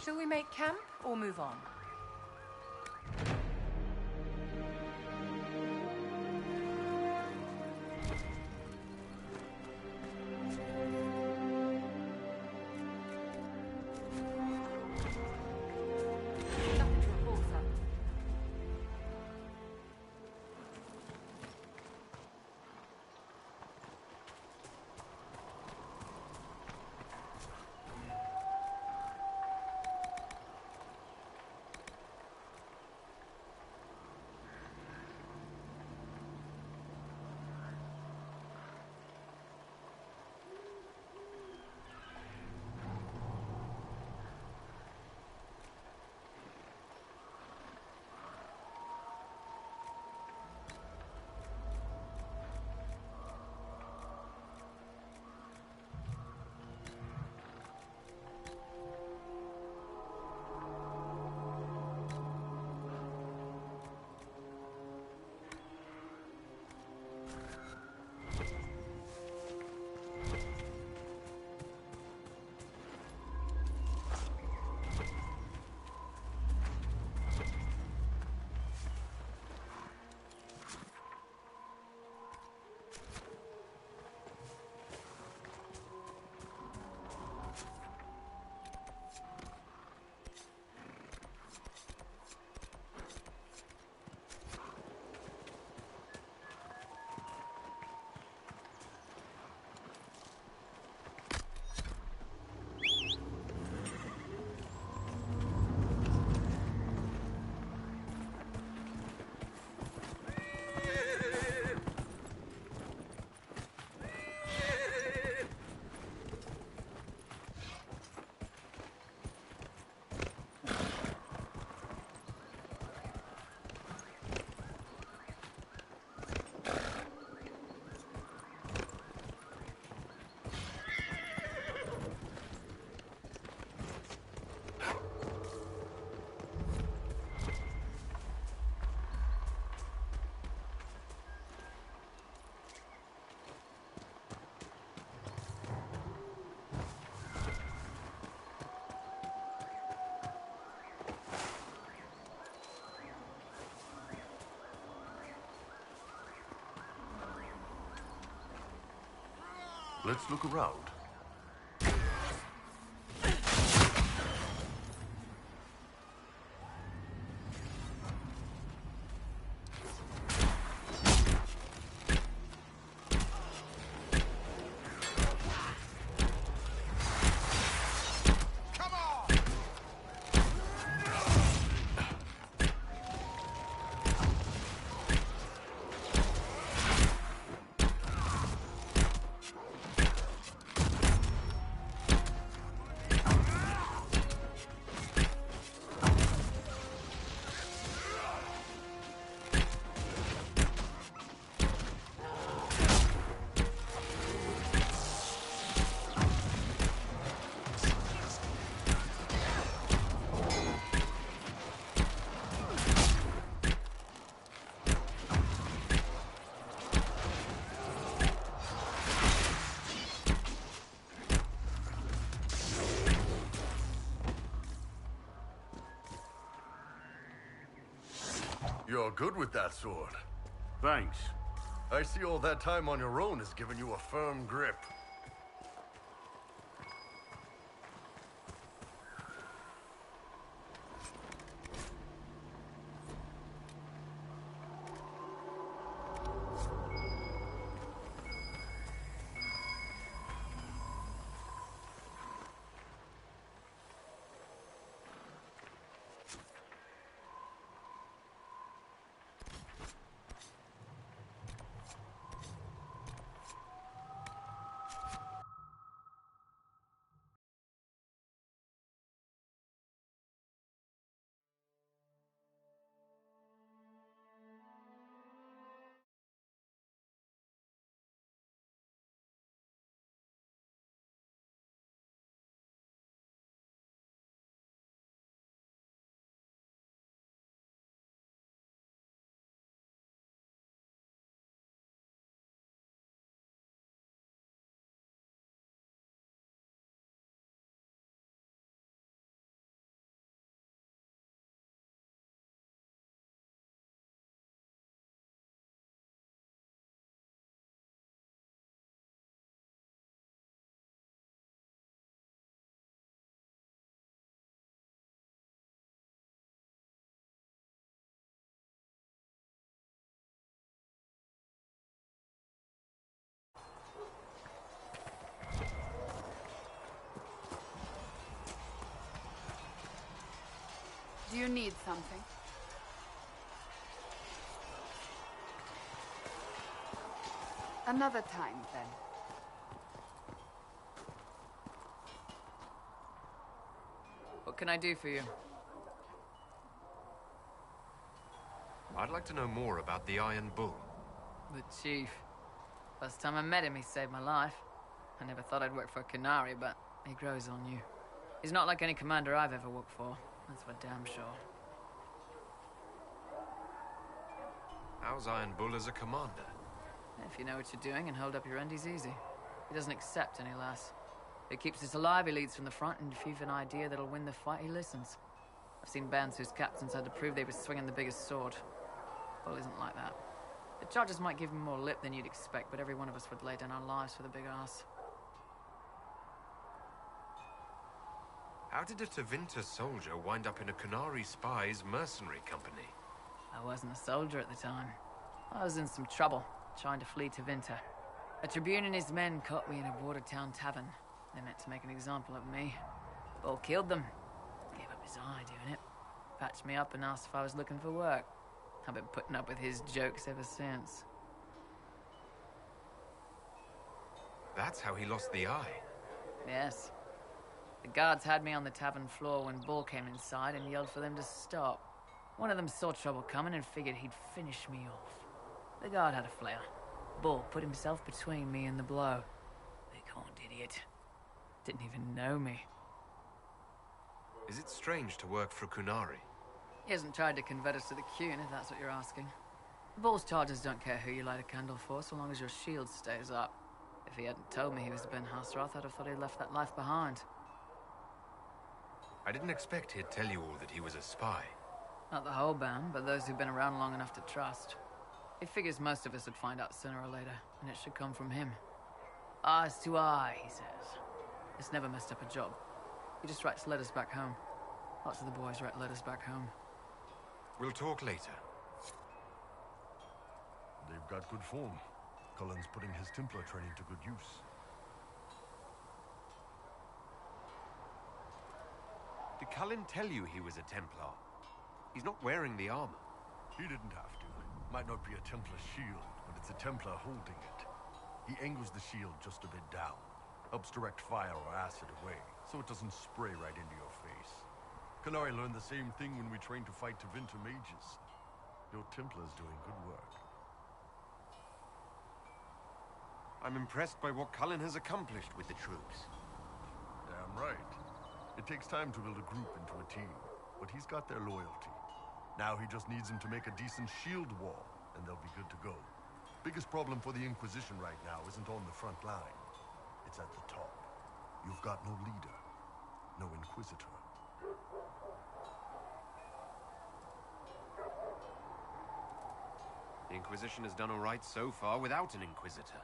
Shall we make camp or move on? Nothing to report, sir. Let's look around. You're good with that sword. Thanks. I see all that time on your own has given you a firm grip. you need something? Another time, then. What can I do for you? I'd like to know more about the Iron Bull. The Chief. First time I met him, he saved my life. I never thought I'd work for Canary, but he grows on you. He's not like any commander I've ever worked for. That's for damn sure. How's Iron Bull as a commander? If you know what you're doing and hold up your end, he's easy. He doesn't accept any less. If he keeps us alive, he leads from the front, and if you've an idea that'll win the fight, he listens. I've seen bands whose captains had to prove they were swinging the biggest sword. Bull isn't like that. The charges might give him more lip than you'd expect, but every one of us would lay down our lives for the big ass. How did a Tevinter soldier wind up in a Canary spy's mercenary company? I wasn't a soldier at the time. I was in some trouble, trying to flee to Vinter. A Tribune and his men caught me in a border town tavern. They meant to make an example of me. Bull killed them. Gave up his eye doing it. Patched me up and asked if I was looking for work. I've been putting up with his jokes ever since. That's how he lost the eye. Yes. The guards had me on the tavern floor when Bull came inside and yelled for them to stop. One of them saw trouble coming and figured he'd finish me off. The guard had a flare. Bull put himself between me and the blow. Big-horned idiot. Didn't even know me. Is it strange to work for Kunari? He hasn't tried to convert us to the Qun, if that's what you're asking. Bull's charges don't care who you light a candle for, so long as your shield stays up. If he hadn't told me he was Ben Hasrath, I'd have thought he'd left that life behind. I didn't expect he'd tell you all that he was a spy. Not the whole band, but those who've been around long enough to trust. He figures most of us would find out sooner or later, and it should come from him. Eyes to eye, he says. It's never messed up a job. He just writes letters back home. Lots of the boys write letters back home. We'll talk later. They've got good form. Cullen's putting his Templar training to good use. Did Cullen tell you he was a Templar? He's not wearing the armor. He didn't have to. Might not be a Templar shield, but it's a Templar holding it. He angles the shield just a bit down. Helps direct fire or acid away, so it doesn't spray right into your face. Canary learned the same thing when we trained to fight Tevinter mages. Your Templar's doing good work. I'm impressed by what Cullen has accomplished with the troops. Damn right. It takes time to build a group into a team, but he's got their loyalty. Now he just needs them to make a decent shield wall, and they'll be good to go. Biggest problem for the Inquisition right now isn't on the front line. It's at the top. You've got no leader, no Inquisitor. The Inquisition has done all right so far without an Inquisitor.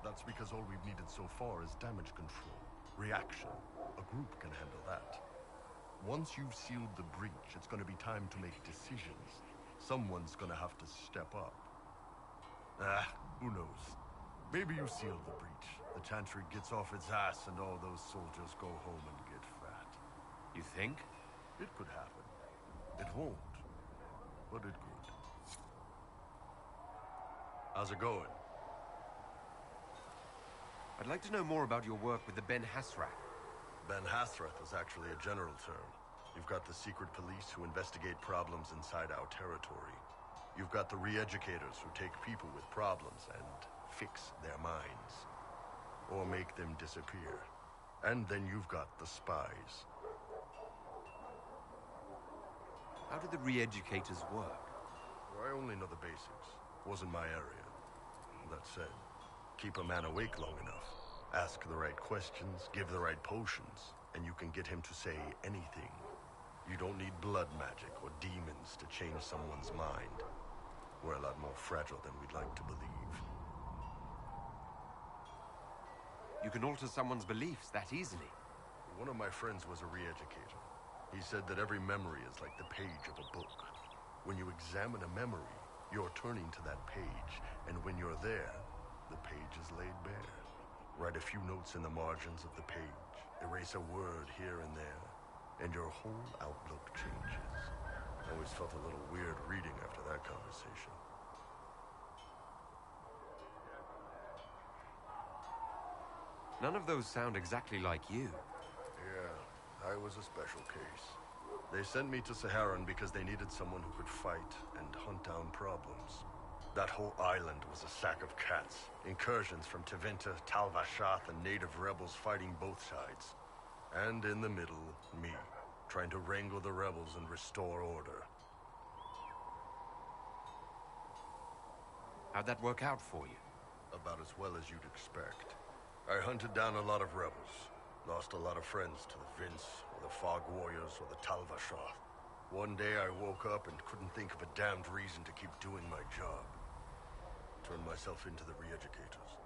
That's because all we've needed so far is damage control, reaction. A group can handle that. Once you've sealed the breach, it's going to be time to make decisions. Someone's going to have to step up. Who knows? Maybe you sealed the breach. The Chantry gets off its ass and all those soldiers go home and get fat. You think? It could happen. It won't, but it could. How's it going? I'd like to know more about your work with the Ben Hasrath. Ben Hasrath is actually a general term. You've got the secret police who investigate problems inside our territory. You've got the re-educators who take people with problems and fix their minds. Or make them disappear. And then you've got the spies. How do the re-educators work? Well, I only know the basics. Wasn't my area. That said, keep a man awake long enough. Ask the right questions, give the right potions, and you can get him to say anything. You don't need blood magic or demons to change someone's mind. We're a lot more fragile than we'd like to believe. You can alter someone's beliefs that easily. One of my friends was a re-educator. He said that every memory is like the page of a book. When you examine a memory, you're turning to that page, and when you're there, the page is laid bare. Write a few notes in the margins of the page, erase a word here and there, and your whole outlook changes. Always felt a little weird reading after that conversation. None of those sound exactly like you. Yeah, I was a special case. They sent me to Saharan because they needed someone who could fight and hunt down problems. That whole island was a sack of cats. Incursions from Tevinter, Tal Vashath, and native rebels fighting both sides. And in the middle, me, trying to wrangle the rebels and restore order. How'd that work out for you? About as well as you'd expect. I hunted down a lot of rebels. Lost a lot of friends to the Vince, or the Fog Warriors, or the Tal Vashath. One day I woke up and couldn't think of a damned reason to keep doing my job. Turned myself into the re-educators.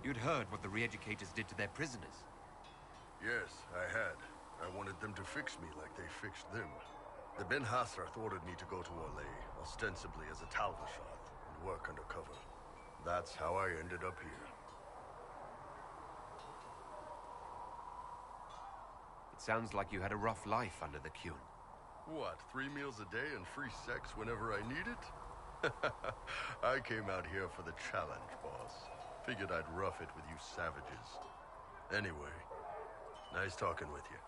You'd heard what the re-educators did to their prisoners. Yes, I had. I wanted them to fix me like they fixed them. The Ben Hasrath ordered me to go to Orlais, ostensibly as a Tal Vashath, and work undercover. That's how I ended up here. It sounds like you had a rough life under the Qun. What, 3 meals a day and free sex whenever I need it? I came out here for the challenge, boss. Figured I'd rough it with you savages. Anyway, nice talking with you.